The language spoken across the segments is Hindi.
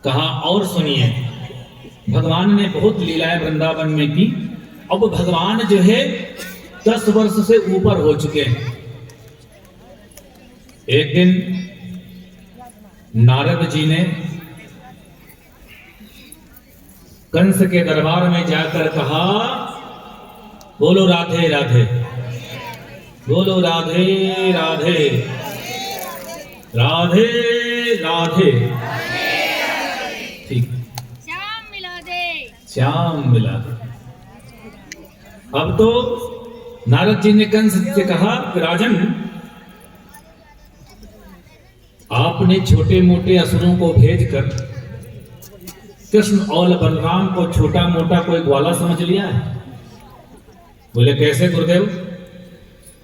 कहा और सुनिए, भगवान ने बहुत लीलाएं वृंदावन में की। अब भगवान जो है 10 वर्ष से ऊपर हो चुके हैं। एक दिन नारद जी ने कंस के दरबार में जाकर कहा, बोलो राधे राधे, बोलो राधे राधे, राधे राधे। ठीक, श्याम मिला दे, श्याम मिला दे। अब तो नारद जी ने कंस से कहा कि राजन, आपने छोटे मोटे असुरों को भेजकर कृष्ण और बलराम को छोटा मोटा कोई ग्वाला समझ लिया है? बोले कैसे गुरुदेव?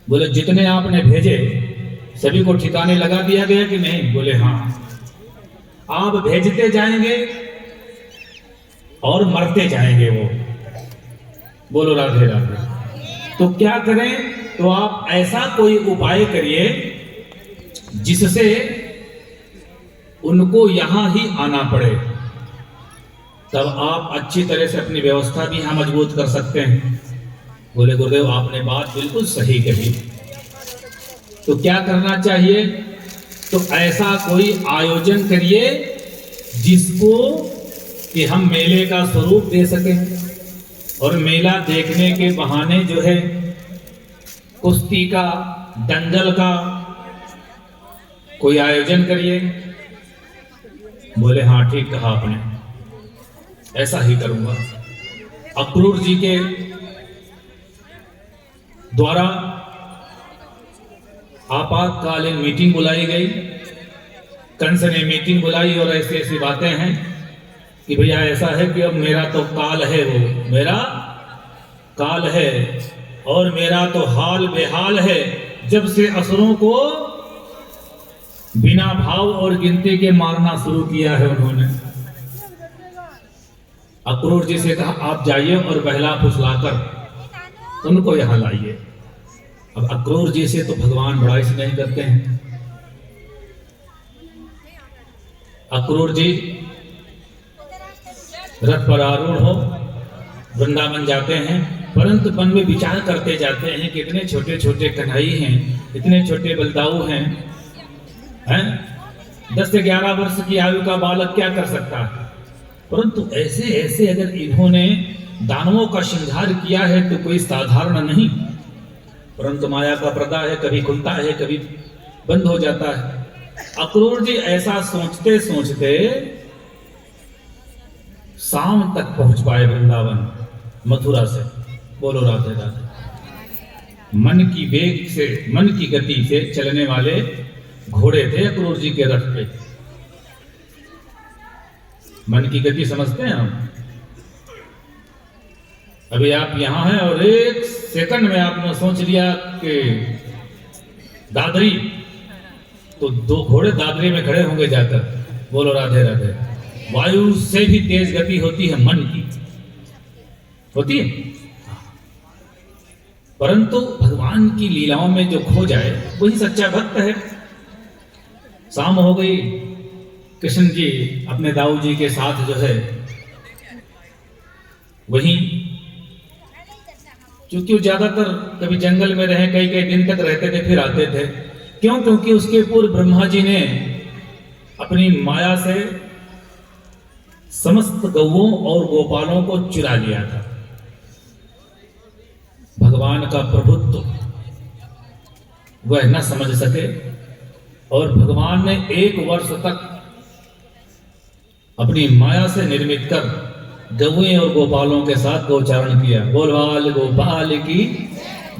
बोले जितने आपने भेजे सभी को ठिकाने लगा दिया गया कि नहीं? बोले हाँ। आप भेजते जाएंगे और मरते जाएंगे वो। बोलो राधे राधे। तो क्या करें? तो आप ऐसा कोई उपाय करिए जिससे उनको यहां ही आना पड़े, तब आप अच्छी तरह से अपनी व्यवस्था भी यहां मजबूत कर सकते हैं। बोले गुरुदेव आपने बात बिल्कुल सही कही। तो क्या करना चाहिए? तो ऐसा कोई आयोजन करिए जिसको कि हम मेले का स्वरूप दे सकें, और मेला देखने के बहाने जो है कुश्ती का, दंगल का कोई आयोजन करिए। बोले हाँ ठीक कहा आपने, ऐसा ही करूंगा। अक्रूर जी के द्वारा आपातकालीन मीटिंग बुलाई गई। कंस ने मीटिंग बुलाई और ऐसी ऐसी बातें हैं कि भैया ऐसा है कि अब मेरा तो काल है, वो मेरा काल है और मेरा तो हाल बेहाल है। जब से असुरों को बिना भाव और गिनती के मारना शुरू किया है उन्होंने। अक्रूर जी से कहा आप जाइए और बहला फुसलाकर उनको यहां लाइए। अब अक्रूर जी से तो भगवान बड़ा स्नेह करते हैं। अक्रूर जी रथ पर आरूढ़ हो वृंदावन जाते हैं, परंतु मन में विचार करते जाते हैं कि इतने छोटे छोटे कन्हई हैं, इतने छोटे बलदाऊ हैं, 10 से 11 वर्ष की आयु का बालक क्या कर सकता है? परंतु ऐसे ऐसे अगर इन्होंने दानवों का श्रृंगार किया है तो कोई साधारण नहीं। परंतु माया का पर्दा है, कभी खुलता है कभी बंद हो जाता है। अक्रूर जी ऐसा सोचते सोचते शाम तक पहुंच पाए वृंदावन, मथुरा से। बोलो राधे राधे। मन की वेग से, मन की गति से चलने वाले घोड़े थे अक्रूर जी के रथ पे। मन की गति समझते हैं हम? अभी आप यहां हैं और 1 सेकंड में आपने सोच लिया कि दादरी, तो 2 घोड़े दादरी में खड़े होंगे जाकर। बोलो राधे राधे। वायु से भी तेज गति होती है मन की, होती है। परंतु भगवान की लीलाओं में जो खो जाए वही सच्चा भक्त है। शाम हो गई, कृष्ण जी अपने दाऊ जी के साथ जो है वहीं, क्योंकि वो ज्यादातर कभी जंगल में रहे, कई कई दिन तक रहते थे फिर आते थे। क्यों? क्योंकि उसके पूर्व ब्रह्मा जी ने अपनी माया से समस्त गौओं और गोपालों को चुरा लिया था। भगवान का प्रभुत्व वह न समझ सके और भगवान ने 1 वर्ष तक अपनी माया से निर्मित कर गौएं और गोपालों के साथ गोचारण किया। गोपाल गोपाल की।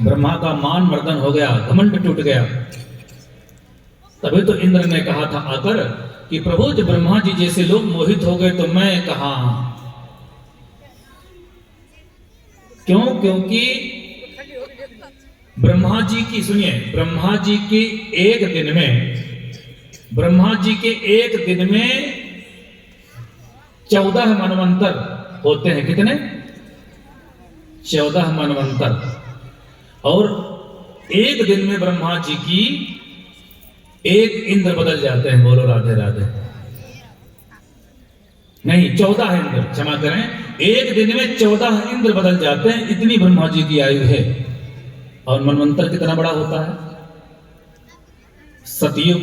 ब्रह्मा का मान मर्दन हो गया, घमंड टूट गया। तभी तो इंद्र ने कहा था आकर कि प्रभु जब ब्रह्मा जी जैसे लोग मोहित हो गए तो मैं कहां। क्यों? क्योंकि ब्रह्मा जी की, सुनिए, ब्रह्मा जी के एक दिन में 14 मनवंतर होते हैं। कितने? 14 मनवंतर। और एक दिन में ब्रह्मा जी की एक इंद्र बदल जाते हैं। बोलो राधे राधे। नहीं 14 इंद्र, क्षमा करें, एक दिन में 14 इंद्र बदल जाते हैं, इतनी ब्रह्मा जी की आयु है। और मनवंतर कितना बड़ा होता है? सतयुग,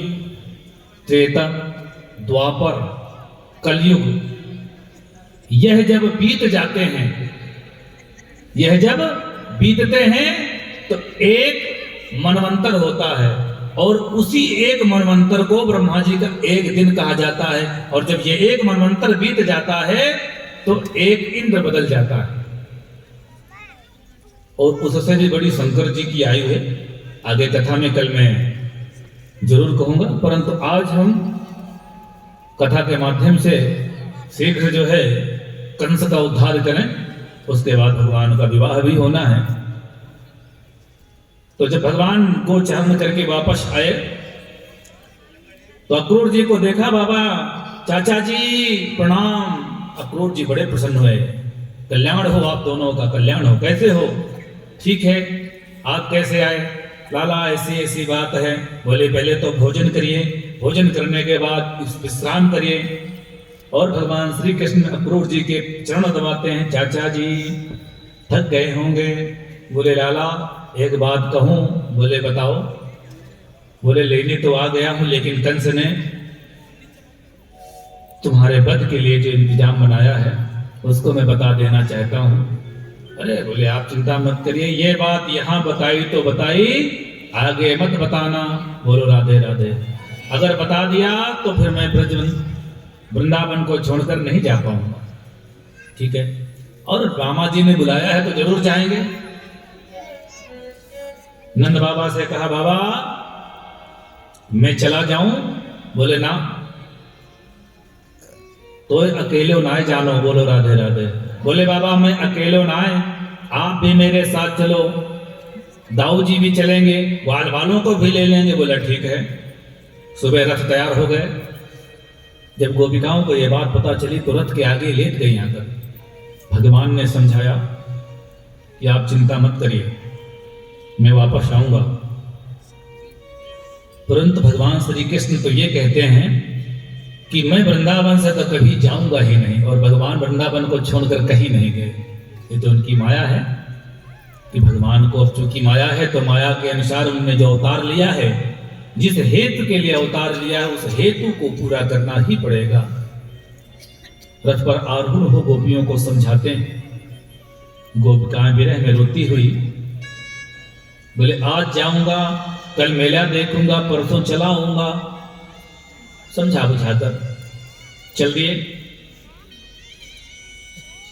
त्रेता, द्वापर, कलयुग, यह जब बीत जाते हैं, यह जब बीतते हैं तो एक मनवंतर होता है, और उसी एक मनवंतर को ब्रह्मा जी का एक दिन कहा जाता है। और जब ये एक मनवंतर बीत जाता है तो एक इंद्र बदल जाता है। और उससे भी बड़ी शंकर जी की आयु है। आगे कथा में कल मैं जरूर कहूंगा, परंतु आज हम कथा के माध्यम से शीघ्र जो है कंस का उद्धार करें, उसके बाद भगवान का विवाह भी होना है। तो जब भगवान को चारण करके वापस आए तो अक्रूर जी को देखा, बाबा चाचा जी प्रणाम। अक्रूर जी बड़े प्रसन्न हुए, कल्याण हो आप दोनों का, कल्याण हो, कैसे हो? ठीक है, आप कैसे आए? लाला ऐसी ऐसी बात है। बोले पहले तो भोजन करिए, भोजन करने के बाद विश्राम करिए। और भगवान श्री कृष्ण अक्रूर जी के चरण दबाते हैं, चाचा जी थक गए होंगे। बोले लाला एक बात कहूं? बोले बताओ। बोले लेने तो आ गया हूं, लेकिन कंस ने तुम्हारे वध के लिए जो इंतजाम बनाया है उसको मैं बता देना चाहता हूं। अरे बोले आप चिंता मत करिए, ये बात यहां बताई तो बताई, आगे मत बताना। बोलो राधे राधे। अगर बता दिया तो फिर मैं वृंदावन को छोड़कर नहीं जा पाऊंगा। ठीक है, और रामा जी ने बुलाया है तो जरूर जाएंगे। नंद बाबा से कहा, बाबा मैं चला जाऊं? बोले ना, तो अकेले ना जानो। बोलो राधे राधे। बोले बाबा मैं अकेले ना आए, आप भी मेरे साथ चलो, दाऊ जी भी चलेंगे, ग्वाल वालों को भी ले लेंगे। बोला ठीक है। सुबह रथ तैयार हो गए। जब गोपिकाओं को यह बात पता चली तो रथ के आगे लेट गई आकर। भगवान ने समझाया कि आप चिंता मत करिए, मैं वापस आऊंगा। परंतु भगवान श्री कृष्ण तो ये कहते हैं कि मैं वृंदावन से तो कभी जाऊंगा ही नहीं, और भगवान वृंदावन को छोड़कर कहीं नहीं गए। ये तो उनकी माया है कि भगवान को अब चूंकि माया है तो माया के अनुसार उन्होंने जो अवतार लिया है, जिस हेतु के लिए अवतार लिया है उस हेतु को पूरा करना ही पड़ेगा। रथ पर आरूढ़ हो गोपियों को समझाते हैं। गोपिकाएं विरह में रोती हुई बोले आज जाऊंगा, कल मेला देखूंगा, परसों चला आऊंगा। समझा बुझाकर चल दिए।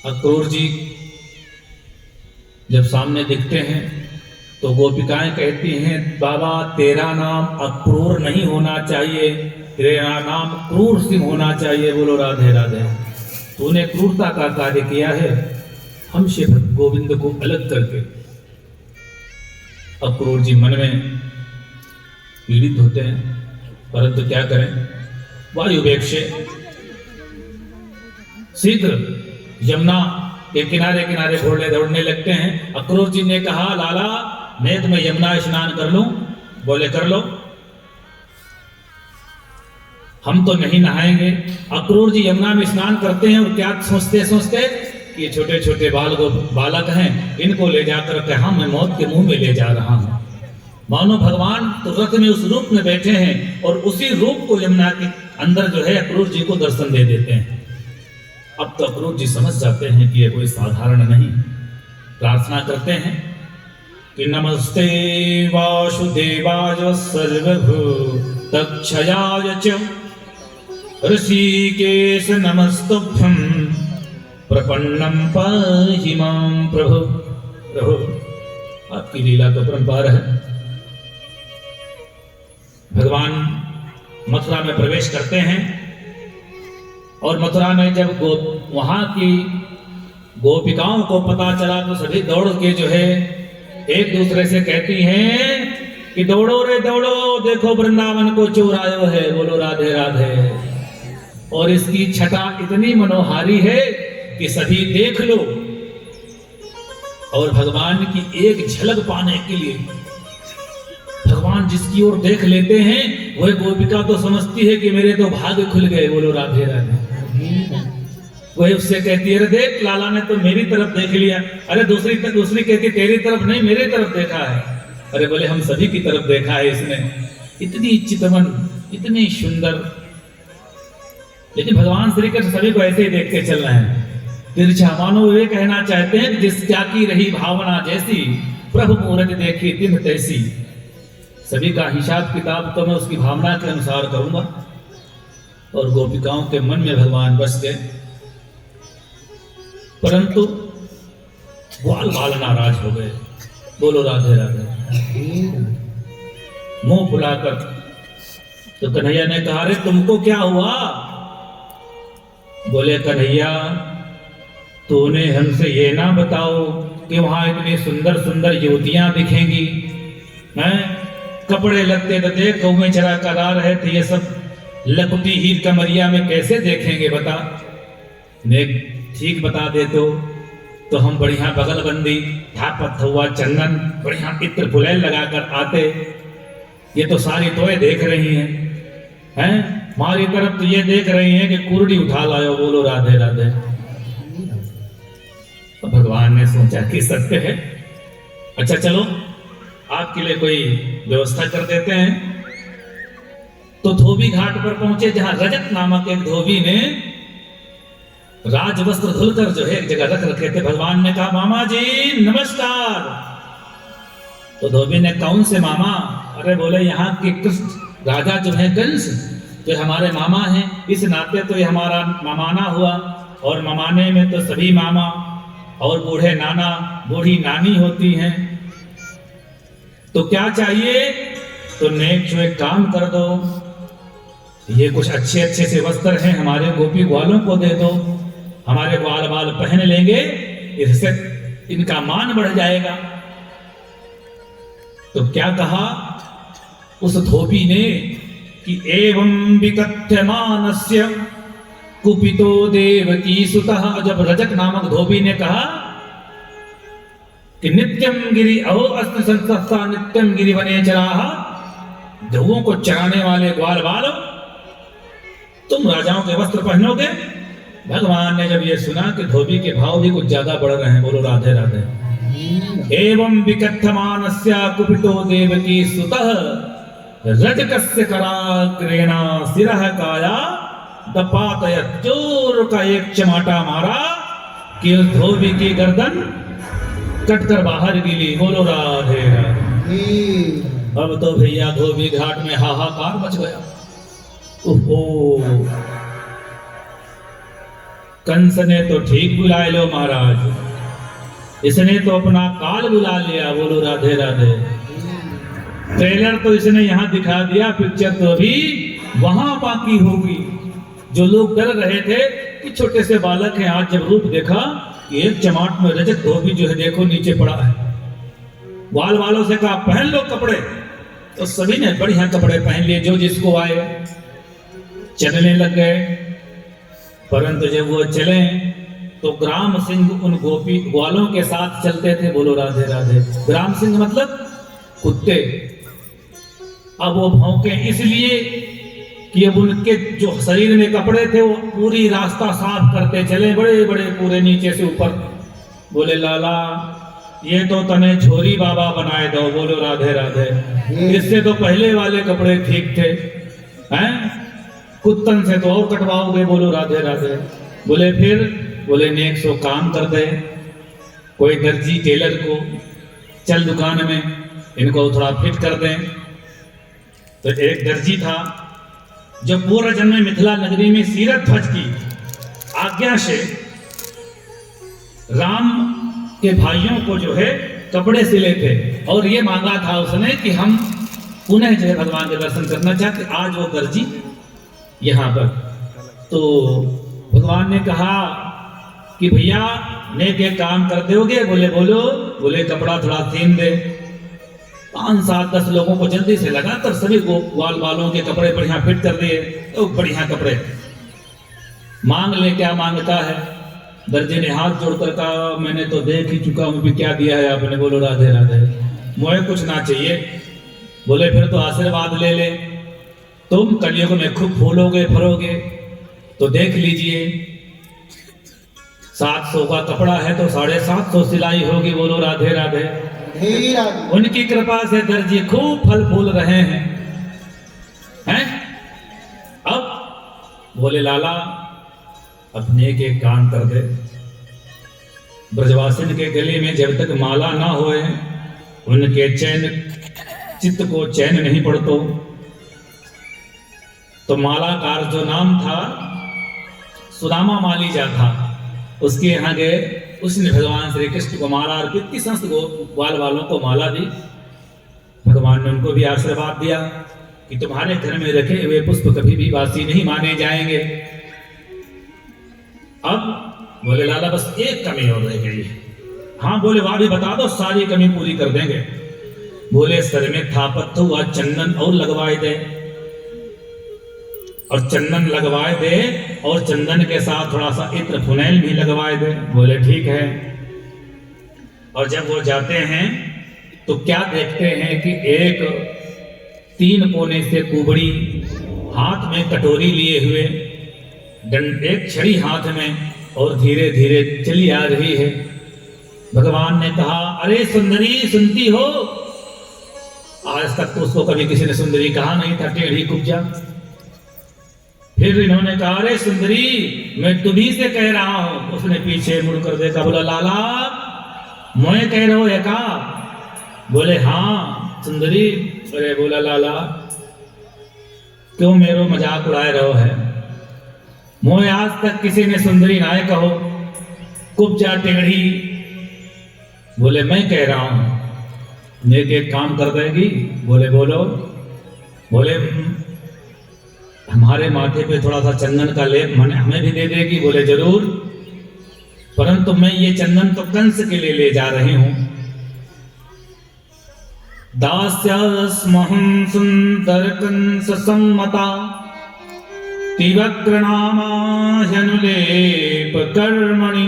अक्रूर जी जब सामने दिखते हैं तो गोपिकाएं कहती हैं, बाबा तेरा नाम अक्रूर नहीं होना चाहिए, तेरा नाम क्रूर सिंह होना चाहिए। बोलो राधे राधे। तूने क्रूरता का कार्य किया है हमसे गोविंद को अलग करके। अक्रूर जी मन में पीड़ित होते हैं, परंतु क्या करें, वायुवेग से शीघ्र यमुना के किनारे किनारे दौड़ने लगते हैं। अक्रूर जी ने कहा, लाला मैं तुम्हें यमुना स्नान कर लूं? बोले कर लो, हम तो नहीं नहाएंगे। अक्रूर जी यमुना में स्नान करते हैं और क्या सोचते सोचते कि छोटे छोटे बालक हैं, इनको ले जाकर कहा मैं मौत के मुंह में ले जा रहा हूं। मानो भगवान तो रथ में उस रूप में बैठे हैं और उसी रूप को यमुना के अंदर जो है अक्रूर जी को दर्शन दे देते हैं। अब तो अक्रूर जी समझ जाते हैं कि ये कोई साधारण नहीं। प्रार्थना करते हैं कि नमस्ते वासुदेवाय सर्वभूतक्षयाय च ऋषिकेश नमस्तुभ्यं प्रपन्नम पाहि मां प्रभु। प्रभु आपकी लीला तो परंपार है। भगवान मथुरा में प्रवेश करते हैं और मथुरा में जब वहां की गोपिकाओं को पता चला तो सभी दौड़ के जो है एक दूसरे से कहती हैं कि दौड़ो रे दौड़ो, देखो वृंदावन को चोर आयो है। बोलो राधे राधे। और इसकी छटा इतनी मनोहारी है कि सभी देख लो। और भगवान की एक झलक पाने के लिए भगवान जिसकी ओर देख लेते हैं वह गोपिका तो समझती है कि मेरे तो भाग्य खुल गए। बोलो राधे राधे। वही उससे कहती है, अरे देख लाला ने तो मेरी तरफ देख लिया। अरे दूसरी कहती तेरी तरफ नहीं मेरी तरफ देखा है। अरे बोले हम सभी की तरफ देखा है इसने, इतनी चितवन इतनी सुंदर। लेकिन भगवान श्री कृष्ण सभी को ऐसे ही देखते चल रहे हैं। तिरछा मानो वे कहना चाहते हैं, जिस क्या की रही भावना जैसी, प्रभु मूरत देखी तिन तैसी। सभी का हिसाब किताब तो मैं उसकी भावना के अनुसार करूंगा। और गोपिकाओं के मन में भगवान बस गए, परंतु ग्वाल बाल नाराज हो गए। बोलो राधे राधे। मुंह फुलाकर तो कन्हैया ने कहा, रे तुमको क्या हुआ? बोले कन्हैया तूने हमसे ये ना बताओ कि वहां इतनी सुंदर सुंदर युवतियां दिखेंगी हैं? कपड़े लगते तो देख गौ में चरा करा रहे थे, ये सब लकुटी हीर कमरिया में कैसे देखेंगे बता। ने ठीक बता दे तो हम बढ़िया बगलबंदी ठापत हुआ चंदन बढ़िया इत्र फुलैल लगाकर आते। ये तो सारी तोय देख रही हैं हमारी तरफ तो ये देख रही हैं कि कुर्डी उठा लाओ। बोलो राधे राधे। तो भगवान ने सोचा कि सत्य है, अच्छा चलो आपके लिए कोई व्यवस्था कर देते हैं। तो धोबी घाट पर पहुंचे, जहां रजत नामक एक धोबी ने राजवस्त्र धुलकर जो है एक जगह रख रखे थे। भगवान ने कहा, मामा जी नमस्कार। तो धोबी ने, कौन से मामा? अरे बोले यहाँ के कृष्ण राजा जो है कंस, जो हमारे मामा हैं, इस नाते तो ये हमारा मामाना हुआ। और ममाने में तो सभी मामा और बूढ़े नाना बूढ़ी नानी होती हैं। तो क्या चाहिए? तो नेक जो एक काम कर दो, ये कुछ अच्छे अच्छे से वस्त्र हैं, हमारे गोपी ग्वालों को दे दो, हमारे ग्वाल बाल पहन लेंगे, इससे इनका मान बढ़ जाएगा। तो क्या कहा उस धोबी ने कि एवं विकथ्यमानस्य कुपितो देवकी सुतः। जब रजक नामक धोबी ने कहा कि नित्यम गिरि अहो अस्त्र संस्था नित्यम गिरि वने चराह, गौओं को चराने वाले ग्वाल बाल तुम राजाओं के वस्त्र पहनोगे। भगवान ने जब ये सुना कि धोबी के भाव भी कुछ ज्यादा बढ़ रहे हैं, बोलो राधे राधे। एवं विकथ्यमानस्य कुपितो देवकी सुतः रजकस्य कराग्रेणा सिरः काया दपातयत्। जोर का एक चमाटा मारा कि उस धोबी की गर्दन कटकर बाहर गिरी। बोलो राधे राधे। अब तो भैया धोबी घाट में हाहाकार मच गया। ओहो, कंस ने तो ठीक बुला लो महाराज, इसने तो अपना काल बुला लिया। बोलो राधे राधे। ट्रेलर तो इसने यहां दिखा दिया, पिक्चर तो अभी वहां बाकी होगी। जो लोग डर रहे थे कि छोटे से बालक हैं, आज जब रूप देखा कि एक चमाट में रजक धोबी जो है देखो नीचे पड़ा है। ग्वाल वालों से कहा पहन लो कपड़े, तो सभी ने बढ़िया कपड़े पहन लिए, जो जिसको आए चलने लग गए। परंतु जब वो चले तो ग्राम सिंह उन गोपी ग्वालों के साथ चलते थे। बोलो राधे राधे। ग्राम सिंह मतलब कुत्ते। अब वो भौंके इसलिए कि अब उनके जो शरीर में कपड़े थे वो पूरी रास्ता साफ करते चले, बड़े बड़े पूरे नीचे से ऊपर। बोले लाला ये तो तने छोरी बाबा बनाए दो। बोलो राधे राधे। इससे तो पहले वाले कपड़े ठीक थे, हैं? कुत्तन से तो और कटवाओगे। बोलो राधे राधे। बोले फिर? बोले नेक सो काम कर दे, कोई दर्जी टेलर को चल दुकान में इनको थोड़ा फिट कर दें। तो एक दर्जी था जो पूर्व जन्म में मिथिला नगरी में सीरत ध्वज की आज्ञा से राम के भाइयों को जो है कपड़े सिले थे, और ये मांगा था उसने कि हम पुनः जो है भगवान के दर्शन करना चाहते। आज वो दर्जी यहाँ पर, तो भगवान ने कहा कि भैया नेक एक काम कर दोगे? बोले बोलो। बोले कपड़ा थोड़ा सीन दे। 5 7 10 लोगों को जल्दी से लगाकर सभी ग्वाल वालों के कपड़े बढ़िया फिट कर दिए। तो बढ़िया कपड़े मांग ले, क्या मांगता है? दर्जी ने हाथ जोड़कर कहा मैंने तो देख ही चुका हूं, भी क्या दिया है आपने? बोलो राधे राधे। मुझे कुछ ना चाहिए। बोले फिर तो आशीर्वाद ले ले, तुम कलयुग में खूब फूलोगे फरोगे, तो देख लीजिए। 700 का कपड़ा है तो 750 सिलाई होगी। बोलो राधे राधे। राधे राधे। उनकी कृपा से दर्जी खूब फल फूल रहे हैं। अब बोले लाला अपने एक काम कर दे, ब्रजवासिन के गले में जब तक माला ना होए उनके चैन चित्त को चैन नहीं पड़तो। तो मालाकार जो नाम था सुदामा मालीजा था, उसके यहाँ गए, उसने भगवान श्री कृष्ण को माला अर्पित की, समस्त ग्वाल वालों को माला दी। भगवान ने उनको भी आशीर्वाद दिया कि तुम्हारे घर में रखे हुए पुष्प कभी भी बासी नहीं माने जाएंगे। अब बोले लाला बस एक कमी और रह गई। हाँ बोले वाह भी बता दो, सारी कमी पूरी कर देंगे। बोले सर में था पत्थर हुआ चंदन और लगवाए दे, और चंदन लगवाए दे और चंदन के साथ थोड़ा सा इत्र फुनैल भी लगवाए दे। बोले ठीक है। और जब वो जाते हैं तो क्या देखते हैं कि एक 3 कोने से कुबड़ी, हाथ में कटोरी लिए हुए, एक छड़ी हाथ में, और धीरे धीरे चली आ रही है। भगवान ने कहा अरे सुंदरी सुनती हो? आज तक तो उसको कभी किसी ने सुंदरी कहा नहीं था, टेढ़ी कुब्जा। फिर इन्होंने कहा अरे सुंदरी मैं तुम्ही से कह रहा हूं। उसने पीछे मुड़कर देखा, बोला लाला मैं कह रहा हूं है का? बोले हाँ सुंदरी। अरे बोला लाला क्यों मेरो मजाक उड़ाए रहो है? मोए आज तक किसी ने सुंदरी ना कहो, कुब्जा टेढ़ी। बोले मैं कह रहा हूं मेरे एक काम कर देगी? बोले बोलो। बोले हमारे माथे पे थोड़ा सा चंदन का लेप हमें भी दे देगी? बोले जरूर, परंतु मैं ये चंदन तो कंस के लिए ले जा रही हूं। दास्यास्महं सुंदर कंस सम्मता तिवक्त्रनामाह्यनुलेप कर्मणि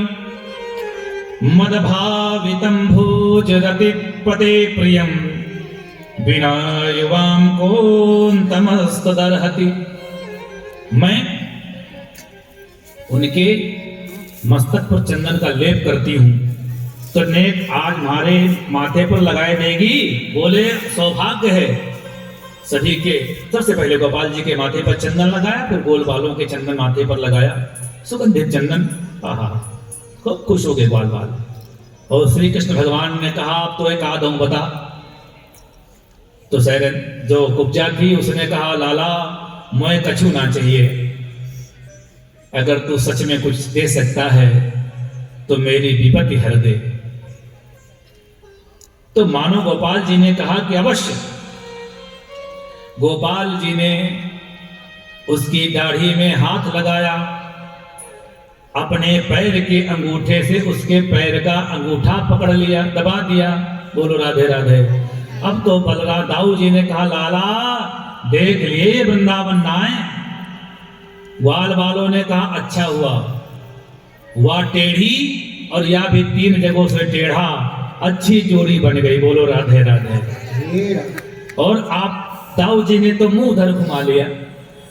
मदभावितं भोजरतिपते प्रियं विना युवां कोन्तमस्तदर्हति। मैं उनके मस्तक पर चंदन का लेप करती हूं तो नेक आज हमारे माथे पर लगाए देगी। बोले सौभाग्य है सभी के। सबसे पहले गोपाल जी के माथे पर चंदन लगाया, फिर गोल बालों के चंदन माथे पर लगाया, सुगंधित चंदन। आहा खूब खुश हो गए ग्वाल बाल। और श्री कृष्ण भगवान ने कहा अब तो एक आदम बता। तो सैरन जो कुब्जा थी उसने कहा लाला मैं कछु ना चाहिए, अगर तू सच में कुछ दे सकता है तो मेरी विपत्ति हर दे। तो मानो गोपाल जी ने कहा कि अवश्य। गोपाल जी ने उसकी दाढ़ी में हाथ लगाया, अपने पैर के अंगूठे से उसके पैर का अंगूठा पकड़ लिया, दबा दिया। बोलो राधे राधे। अब तो बलरा दाऊ जी ने कहा लाला देख लिए वृंदावन नाए। ग्वाल वालों ने कहा अच्छा हुआ, वह टेढ़ी और या भी 3 जगहों से टेढ़ा, अच्छी जोड़ी बन गई। बोलो राधे राधे। और आप दाऊ जी ने तो मुंह उधर घुमा लिया,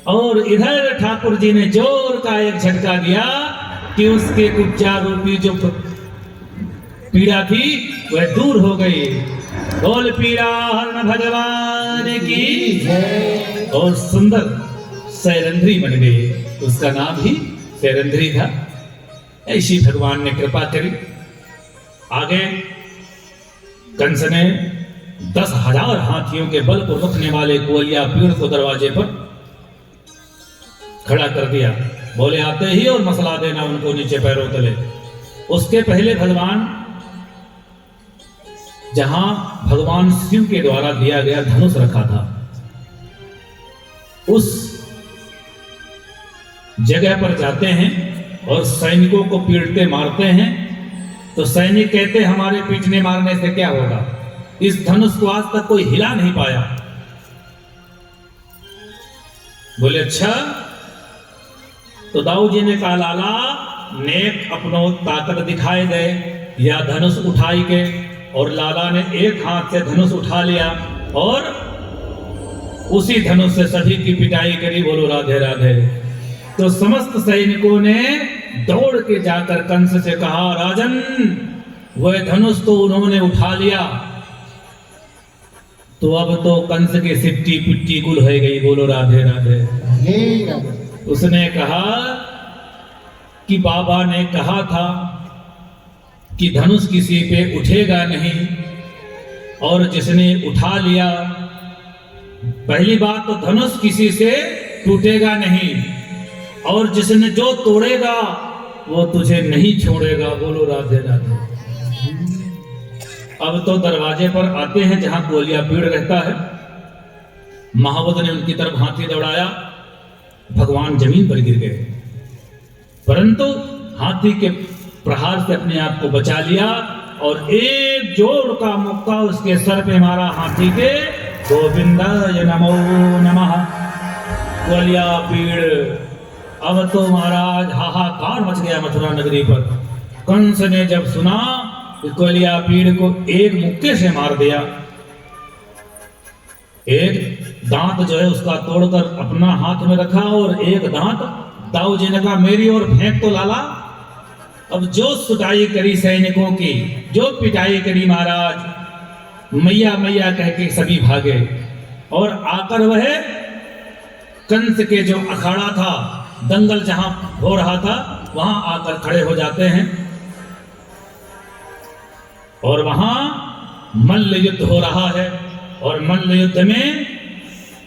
और इधर ठाकुर जी ने जोर का एक झटका दिया कि उसके कुब्जा रूपी जो पीड़ा थी वह दूर हो गई। बोल पीड़ा हरण भगवान की। और सुंदर सैरंध्री बन गई, उसका नाम ही सैरंध्री था। ऐसी भगवान ने कृपा करी। आगे कंस ने 10,000 हाथियों के बल को रखने वाले कोलिया पेड़ को दरवाजे पर खड़ा कर दिया। बोले आते ही और मसला देना उनको नीचे पैरों तले। उसके पहले भगवान जहां भगवान शिव के द्वारा दिया गया धनुष रखा था, उस जगह पर जाते हैं और सैनिकों को पीटते मारते हैं। तो सैनिक कहते हमारे पीटने मारने से क्या होगा, इस धनुष को आज तक कोई हिला नहीं पाया। बोले अच्छा। तो दाऊ जी ने कहा लाला नेक अपनो ताकत दिखाए दे, या धनुष उठाई के। और लाला ने एक हाथ से धनुष उठा लिया और उसी धनुष से सभी की पिटाई करी। बोलो राधे राधे। तो समस्त सैनिकों ने दौड़ के जाकर कंस से कहा, राजन वह धनुष तो उन्होंने उठा लिया, तो अब तो कंस की सिट्टी पिट्टी गुल हो गई। बोलो राधे राधे। उसने कहा कि बाबा ने कहा था कि धनुष किसी पे उठेगा नहीं, और जिसने उठा लिया, पहली बात तो धनुष किसी से टूटेगा नहीं, और जिसने जो तोड़ेगा वो तुझे नहीं छोड़ेगा। बोलो राधे राधे। अब तो दरवाजे पर आते हैं जहां कोलिया पीड़ रहता है। महावत ने उनकी तरफ हाथी दौड़ाया, भगवान जमीन पर गिर गए, परंतु हाथी के प्रहार से अपने आप को बचा लिया और एक जोर का मुक्का उसके सर पे मारा हाथी के। गोविंदाय नमो नमः। कोलिया पीड़। अब तो महाराज हाहाकार मच गया मथुरा नगरी पर। कंस ने जब सुना कि कोलिया पीड़ को एक मुक्के से मार दिया, एक दांत जो है उसका तोड़कर अपना हाथ में रखा और एक दांत दाऊ जी ने कहा मेरी ओर फेंक तो लाला। अब जो सुताई करी सैनिकों की, जो पिटाई करी महाराज, मैया मैया कह के सभी भागे, और आकर वह कंस के जो अखाड़ा था, दंगल जहां हो रहा था, वहां आकर खड़े हो जाते हैं और वहां मल्ल युद्ध हो रहा है। और मल्ल युद्ध में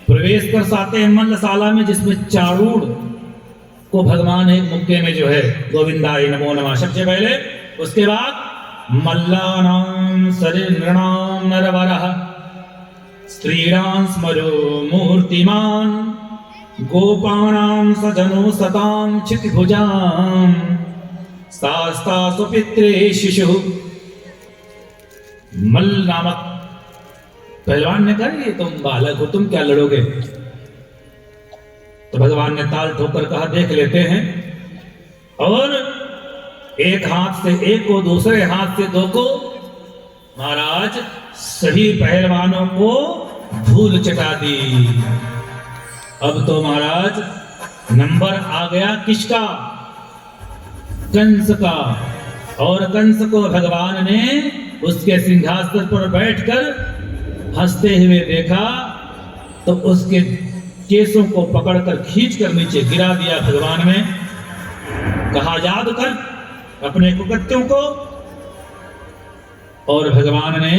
प्रवेश कर साते हैं मल्लशाला में, जिसमें चारूढ़ को भगवान एक मुक्के में जो है गोविंदाय नमो नमः सबसे पहले, उसके बाद मल्लानां सरिनृणां नरवरः स्त्रीणां स्मरो मूर्तिमान् गोपाणां सजनो सतां क्षितिभुजां शास्ता सुपित्रे शिशु। मल्ल नामक पहलवान ने कहा ये तुम बालक हो, तुम क्या लड़ोगे? तो भगवान ने ताल ठोकर कहा देख लेते हैं, और एक हाथ से एक को, दूसरे हाथ से दो को, महाराज सभी पहलवानों को धूल चटा दी। अब तो महाराज नंबर आ गया किसका? कंस का। और कंस को भगवान ने उसके सिंहासन पर बैठकर हंसते हुए देखा, तो उसके केसों को पकड़कर खींचकर नीचे गिरा दिया भगवान ने। कहा याद कर अपने कुकर्तियों को, और भगवान ने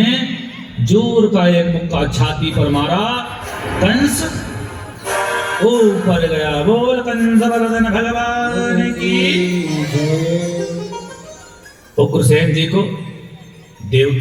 जोर का एक मुक्का छाती पर मारा। कंस ऊपर गया। बोल कंस वरदन भगवान की। उग्रसेन जी को देवकी